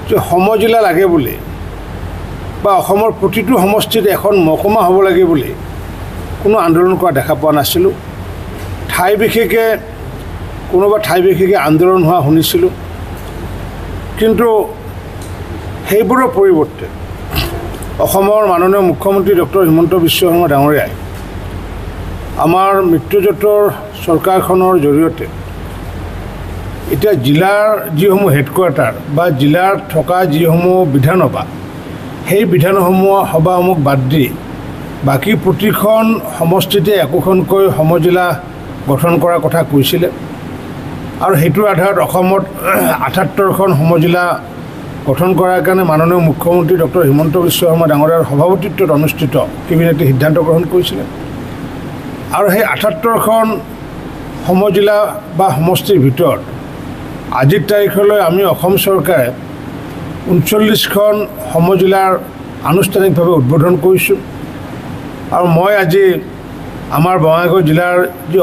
যে সমজিলা লাগে বুলি বা অসমৰ প্ৰতিটো সমষ্টিত এখন মহকুমা হ'ব লাগে বুলি কোনো আন্দোলন কৰা দেখা পোৱা নাছিলোঁ। ঠাই বিশেষে কোনোবা ঠাই বিশেষে আন্দোলন হোৱা শুনিছিলোঁ, কিন্তু সেইবোৰৰ পৰিৱৰ্তে অসমৰ মাননীয় মুখ্যমন্ত্ৰী ডক্টৰ হিমন্ত বিশ্ব শৰ্মা ডাঙৰীয়াই আমাৰ মিত্ৰজোঁটৰ চৰকাৰখনৰ জৰিয়তে এতিয়া জিলাৰ যিসমূহ হেডকোৱাৰ্টাৰ বা জিলাৰ থকা যিসমূহ বিধানসভা, সেই বিধানসভাসমূহ বাদ দি বাকী প্ৰতিখন সমষ্টিতে একোখনকৈ সমজিলা গঠন কৰাৰ কথা কৈছিলে আৰু সেইটোৰ আধাৰত অসমত ৭৮খন সমজিলা গঠন কৰাৰ কাৰণে মাননীয় মুখ্যমন্ত্ৰী ডক্টৰ হিমন্ত বিশ্ব শৰ্মা ডাঙৰীয়াৰ সভাপতিত্বত অনুষ্ঠিত কেবিনেটে সিদ্ধান্ত গ্ৰহণ কৰিছিলে। আৰু সেই ৭৮খন সমজিলা বা সমষ্টিৰ ভিতৰত আজিৰ তাৰিখলৈ আমি অসম চৰকাৰে ৩৯খন সমজিলাৰ আনুষ্ঠানিকভাৱে উদ্বোধন কৰিছোঁ। আৰু মই আজি আমাৰ বঙাইগাঁও জিলাৰ যি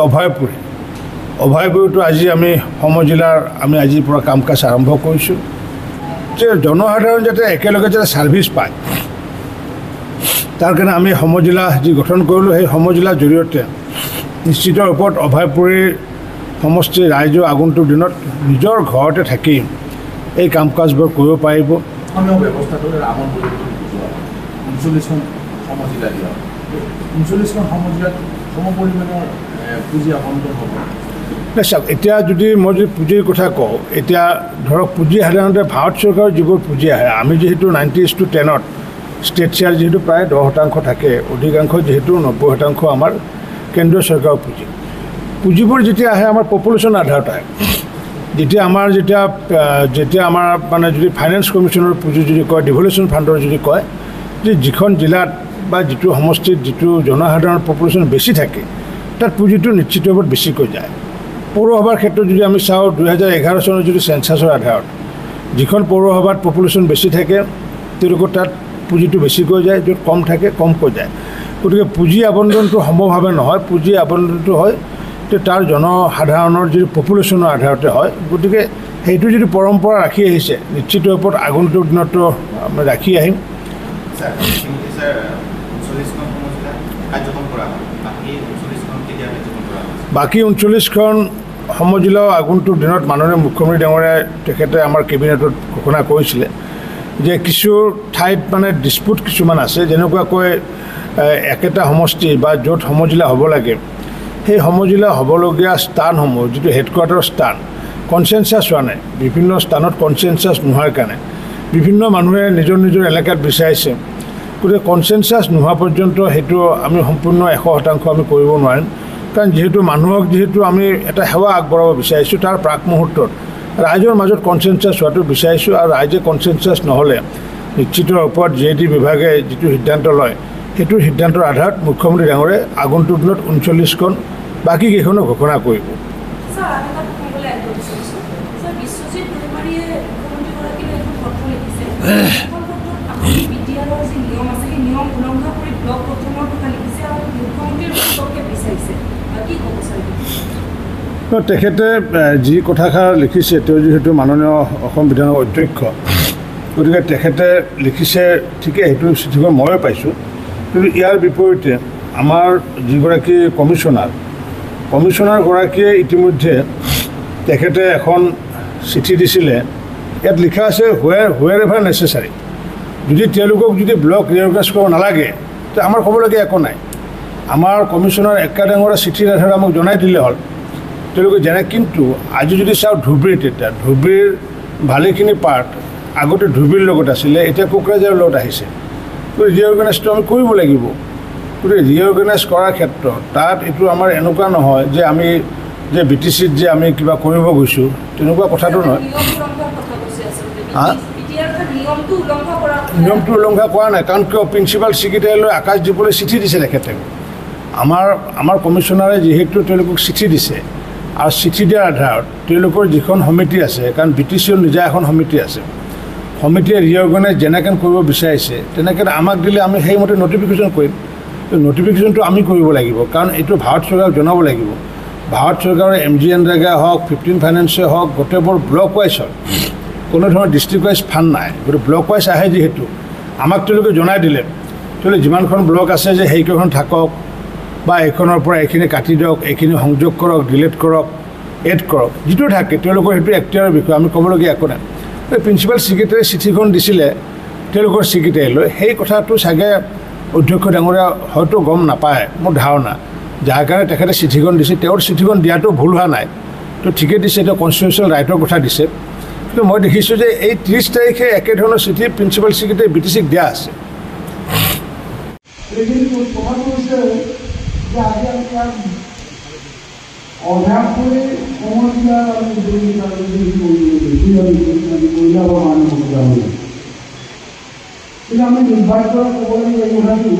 অভয়পুৰীটো আজি আমি সমজিলাৰ আমি আজিৰ পৰা কাম কাজ আৰম্ভ কৰিছোঁ যে জনসাধাৰণ যাতে একেলগে যাতে ছাৰ্ভিচ পায়, তাৰ কাৰণে আমি সমজিলা যি গঠন কৰিলোঁ, সেই সমজিলাৰ জৰিয়তে নিশ্চিত ৰূপত অভয়পুৰীৰ সমষ্টিৰ ৰাইজৰ আগন্তুক দিনত নিজৰ ঘৰতে থাকি এই কাম কাজবোৰ কৰিব পাৰিব। চাওক, এতিয়া যদি মই যদি পুঁজিৰ কথা কওঁ, এতিয়া ধৰক পুঁজি সাধাৰণতে ভাৰত চৰকাৰৰ যিবোৰ পুঁজি আহে, আমি যিহেতু 90:10 ষ্টেট শ্বেয়াৰ যিহেতু প্ৰায় 10% থাকে, অধিকাংশ যিহেতু 90% আমাৰ কেন্দ্ৰীয় চৰকাৰৰ পুঁজিবোৰ যেতিয়া আহে আমাৰ পপুলেশ্যন আধাৰত আহে। যেতিয়া আমাৰ মানে যদি ফাইনেন্স কমিশ্যনৰ পুঁজি যদি কয়, ডেভেলপমেণ্ট ফাণ্ডৰ যদি কয়, যে যিখন জিলাত বা যিটো সমষ্টিত যিটো জনসাধাৰণৰ পপুলেশ্যন বেছি থাকে তাত পুঁজিটো নিশ্চিত ৰূপত বেছিকৈ যায়। পৌৰসভাৰ ক্ষেত্ৰত যদি আমি চাওঁ, 2011 চনৰ যদি চেঞ্চাছৰ আধাৰত যিখন পৌৰসভাত পপুলেশ্যন বেছি থাকে তেওঁলোকৰ তাত পুঁজিটো বেছিকৈ যায়, য'ত কম থাকে কমকৈ যায়। গতিকে পুঁজি আবণ্টনটো সমভাৱে নহয়, পুঁজি আবণ্টনটো হয় তাৰ জনসাধাৰণৰ যিটো পপুলেশ্যনৰ আধাৰতে হয়। গতিকে সেইটো যদি পৰম্পৰা ৰাখি আহিছে, নিশ্চিত ৰূপত আগন্তুক দিনতো আমি ৰাখি আহিম। বাকী 39খন সমজিলাও আগন্তুক দিনত মাননীয় মুখ্যমন্ত্ৰী ডাঙৰীয়াই তেখেতে আমাৰ কেবিনেটত ঘোষণা কৰিছিলে যে কিছু ঠাইত মানে ডিছপুট কিছুমান আছে, যেনেকুৱাকৈ একেটা সমষ্টি বা য'ত সমজিলা হ'ব লাগে সেই সমজিলা হ'বলগীয়া স্থানসমূহ যিটো হেডকোৱাৰ্টাৰ স্থান কনচেনচাছ হোৱা নাই, বিভিন্ন স্থানত কনচেনচাছ নোহোৱাৰ কাৰণে বিভিন্ন মানুহে নিজৰ নিজৰ এলেকাত বিচাৰিছে। গতিকে কনচেনচাছ নোহোৱা পৰ্যন্ত সেইটো আমি সম্পূৰ্ণ 100% আমি কৰিব নোৱাৰিম, কাৰণ যিহেতু মানুহক আমি এটা সেৱা আগবঢ়াব বিচাৰিছোঁ, তাৰ প্ৰাক মুহূৰ্তত ৰাইজৰ মাজত কনচেনচাছ হোৱাটো বিচাৰিছোঁ। আৰু ৰাইজে কনচেনচাছ নহ'লে নিশ্চিত ৰূপত JD বিভাগে যিটো সিদ্ধান্ত লয় সেইটোৰ সিদ্ধান্তৰ আধাৰত মুখ্যমন্ত্ৰী ডাঙৰীয়াই আগন্তুক দিনত 39খন বাকী কেইখনো ঘোষণা কৰিব। তেখেতে যি কথাষাৰ লিখিছে, তেওঁ যিহেতু মাননীয় অসম বিধানৰ অধ্যক্ষ, গতিকে তেখেতে লিখিছে ঠিকে, সেইটো চিঠিখন ময়ো পাইছোঁ। কিন্তু ইয়াৰ বিপৰীতে আমাৰ যিগৰাকী কমিশ্যনাৰগৰাকীয়ে ইতিমধ্যে তেখেতে এখন চিঠি দিছিলে, ইয়াত লিখা আছে হুৱেৰ এভাৰ নেচেচাৰী। যদি তেওঁলোকক যদি ব্লক ৰিঅৰ্গানাইজ কৰিব নালাগে তো আমাৰ ক'বলগীয়া একো নাই। আমাৰ কমিশ্যনাৰ একা ডাঙৰে চিঠিৰ আধাৰত আমাক জনাই দিলে হ'ল তেওঁলোকে জানে। কিন্তু আজি যদি চাওঁ ধুবুৰীত, এতিয়া ধুবুৰীৰ ভালেখিনি পাৰ্ট আগতে ধুবুৰীৰ লগত আছিলে, এতিয়া কোকৰাঝাৰৰ লগত আহিছে। গতিকে ৰিঅৰ্গানাইজটো আমি কৰিব লাগিব। গতিকে ৰিঅৰ্গানাইজ কৰাৰ ক্ষেত্ৰত তাত এইটো আমাৰ এনেকুৱা নহয় যে আমি যে BTCত যে আমি কিবা কৰিব গৈছোঁ, তেনেকুৱা কথাটো নহয়। নিয়মটো উলংঘা কৰা নাই, কাৰণ কিয় প্ৰিন্সিপাল ছেক্ৰেটাৰীলৈ আকাশ দ্বীপলৈ চিঠি দিছে তেখেতে। আমাৰ কমিশ্যনাৰে যিহেতু তেওঁলোকক চিঠি দিছে, আৰু চিঠি দিয়াৰ আধাৰত তেওঁলোকৰ যিখন সমিতি আছে, কাৰণ BTCৰ নিজা এখন সমিতি আছে, সমিতিয়ে ৰিঅৰ্গানাইজ যেনেকৈ কৰিব বিচাৰিছে তেনেকৈ আমাক দিলে আমি সেইমতে নটিফিকেশ্যন কৰিম। নটিফিকেশ্যনটো আমি কৰিব লাগিব, কাৰণ এইটো ভাৰত চৰকাৰক জনাব লাগিব। ভাৰত চৰকাৰৰ MGNৰেগা হওক, 15 ফাইনেন্সে হওক, গোটেইবোৰ ব্লক ৱাইজ হয়। কোনো ধৰণৰ ডিষ্ট্ৰিক্ট ৱাইজ ফাণ্ড নাই, গতিকে ব্লক ৱাইজ আহে যিহেতু আমাক তেওঁলোকে জনাই দিলে তেওঁলোকে যিমানখন ব্লক আছে যে সেইকেইখন থাকক বা এইখনৰ পৰা এইখিনি কাটি দিয়ক, এইখিনি সংযোগ কৰক, ডিলিট কৰক, এড কৰক, যিটো থাকে তেওঁলোকৰ সেইটো এক্টিয়াৰৰ বিষয়, আমি ক'বলগীয়া একো নাই। প্ৰিন্সিপাল ছেক্ৰেটাৰী চিঠিখন দিছিলে তেওঁলোকৰ ছেক্ৰেটাৰীলৈ, সেই কথাটো চাগে অধ্যক্ষ ডাঙৰীয়া হয়তো গম নাপায় মোৰ ধাৰণা, যাৰ কাৰণে তেখেতে চিঠিখন দিছে। তেওঁৰ চিঠিখন দিয়াটো ভুল হোৱা নাই, তো ঠিকেই দিছে, তেওঁ কনষ্টিটিউশ্যনেল ৰাইটৰ কথা দিছে। কিন্তু মই দেখিছোঁ যে এই 30 তাৰিখে একেধৰণৰ চিঠি প্ৰিন্সিপাল ছেক্ৰেটাৰী BTCক দিয়া আছে। কিন্তু আমি নিৰ্বাচিত ক'বলগীয়া এই কথাটো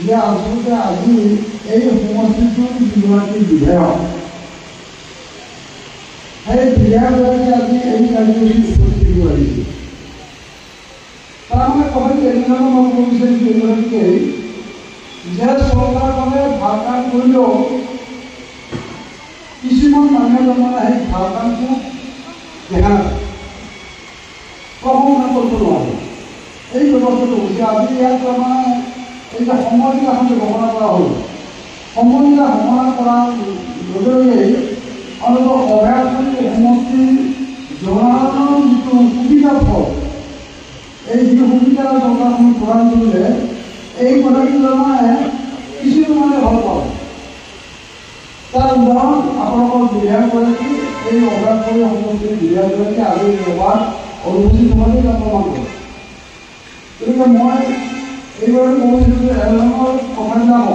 যে আচলতে আজি এই সমষ্টিটোৰ যিগৰাকী বিধায়ক, সেই বিধায়কগৰাকী আজি এই কাৰ্যসূচীত উপস্থিত হ'ব লাগিছিল। তাৰমানে কথাটো এনেধৰণৰ মই ক'ব বিচাৰিছোঁ এইগৰাকীয়ে যে চৰকাৰখনে ভাল কাম কৰিলেও কিছুমান মানুহে তাৰমানে সেই ভাল কামটো দেখা নাপায়, প্ৰশংসা কৰিব নোৱাৰে। এই ব্যৱস্থাটো হৈছে আজি ইয়াত তাৰমানে এই যে সময়বিলাক গণনা কৰা হ'ল, সময়বিলাক গণনা কৰাৰ লগে লগে অলপ অভয়াৰণ্য সমষ্টিৰ জনসাধাৰণৰ যিটো সুবিধা ফল, এই যিটো সুবিধা চৰকাৰখনে প্ৰদান কৰিলে এই কথাটো তাৰমানে কিছু মানে ভাল পাব। তাৰ উদাহৰণ আপোনালোকৰ বিধায়কগৰাকী, এই অভয়াৰণ্য সমষ্টিৰ বিধায়কগৰাকী আজি এবাৰ অনুভূতি সমাজে প্ৰমাণ কৰে। গতিকে মই এইবাৰ কৈছোঁ যে এজনৰ কথাবিলাক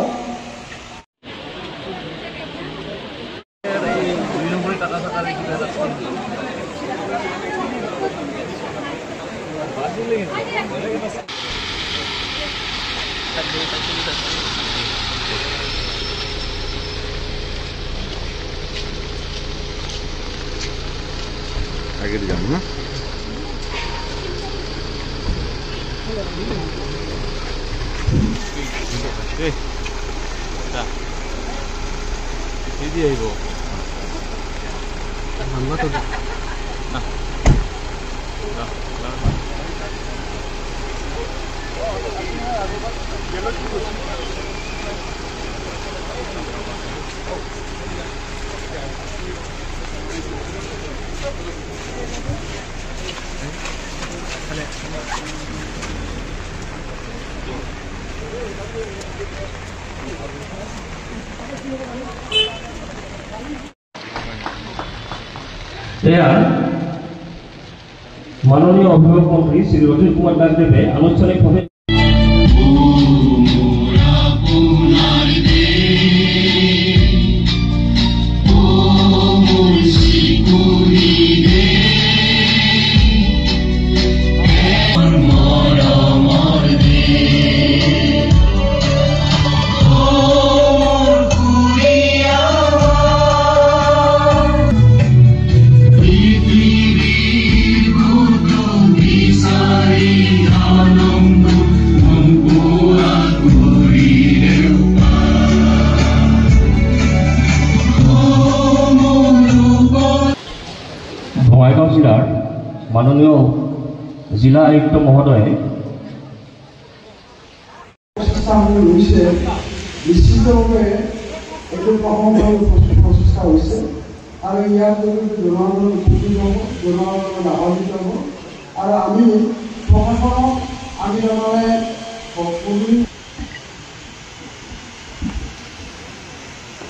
আগে যাম না মাননীয় অভিভাবক মন্ত্ৰী শ্ৰী অজিত কুমাৰ দাসদেবে আনুষ্ঠানিকভাবে বঙাইগাঁও জিলাৰ মাননীয় জিলা আয়ুক্ত মহোদয়ে নিশ্চিতভাৱে এইটো প্ৰচেষ্টা হৈছে আৰু ইয়াৰ জৰিয়তে জনসাধাৰণ উপকৃত হ'ব, জনসাধাৰণ লাভান্বিত হ'ব। আৰু আমি প্ৰশাসনক আমি তাৰমানে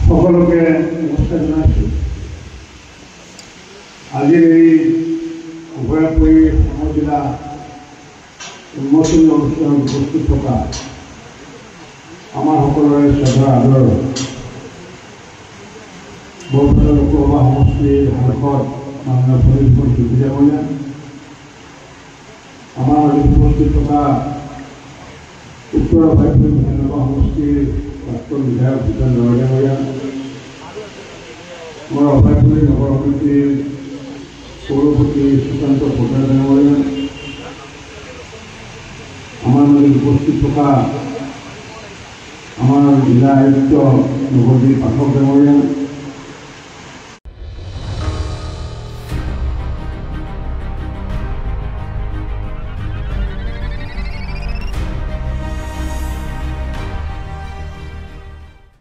সকলোকে নমস্কাৰ জনাইছোঁ। আজিৰ এই অভয়াপুৰী সমজিলা উন্মোচনী অনুষ্ঠানত উপস্থিত থকা আমাৰ সকলোৰে শ্ৰদ্ধা আদৰ বৰপেটা লোকসভা সমষ্টিৰ সাংসদ মাননীয় ফণীভূষণ চৌধুৰী ডাঙৰীয়া, আমাৰ মাজত উপস্থিত থকা উত্তৰ অভয়াপুৰী বিধানসভা সমষ্টিৰ প্ৰাক্তন বিধায়ক ভূপেন বৰা ডাঙৰীয়া, আমাৰ অভয়াপুৰী নগৰ সমিতিৰ সভাপতি সুশান্ত ভূপেন ডাঙৰীয়া, আমাৰ মাজত উপস্থিত থকা আমাৰ জিলা আয়ুক্ত নৱদ্বীপ পাঠক ডাঙৰীয়া,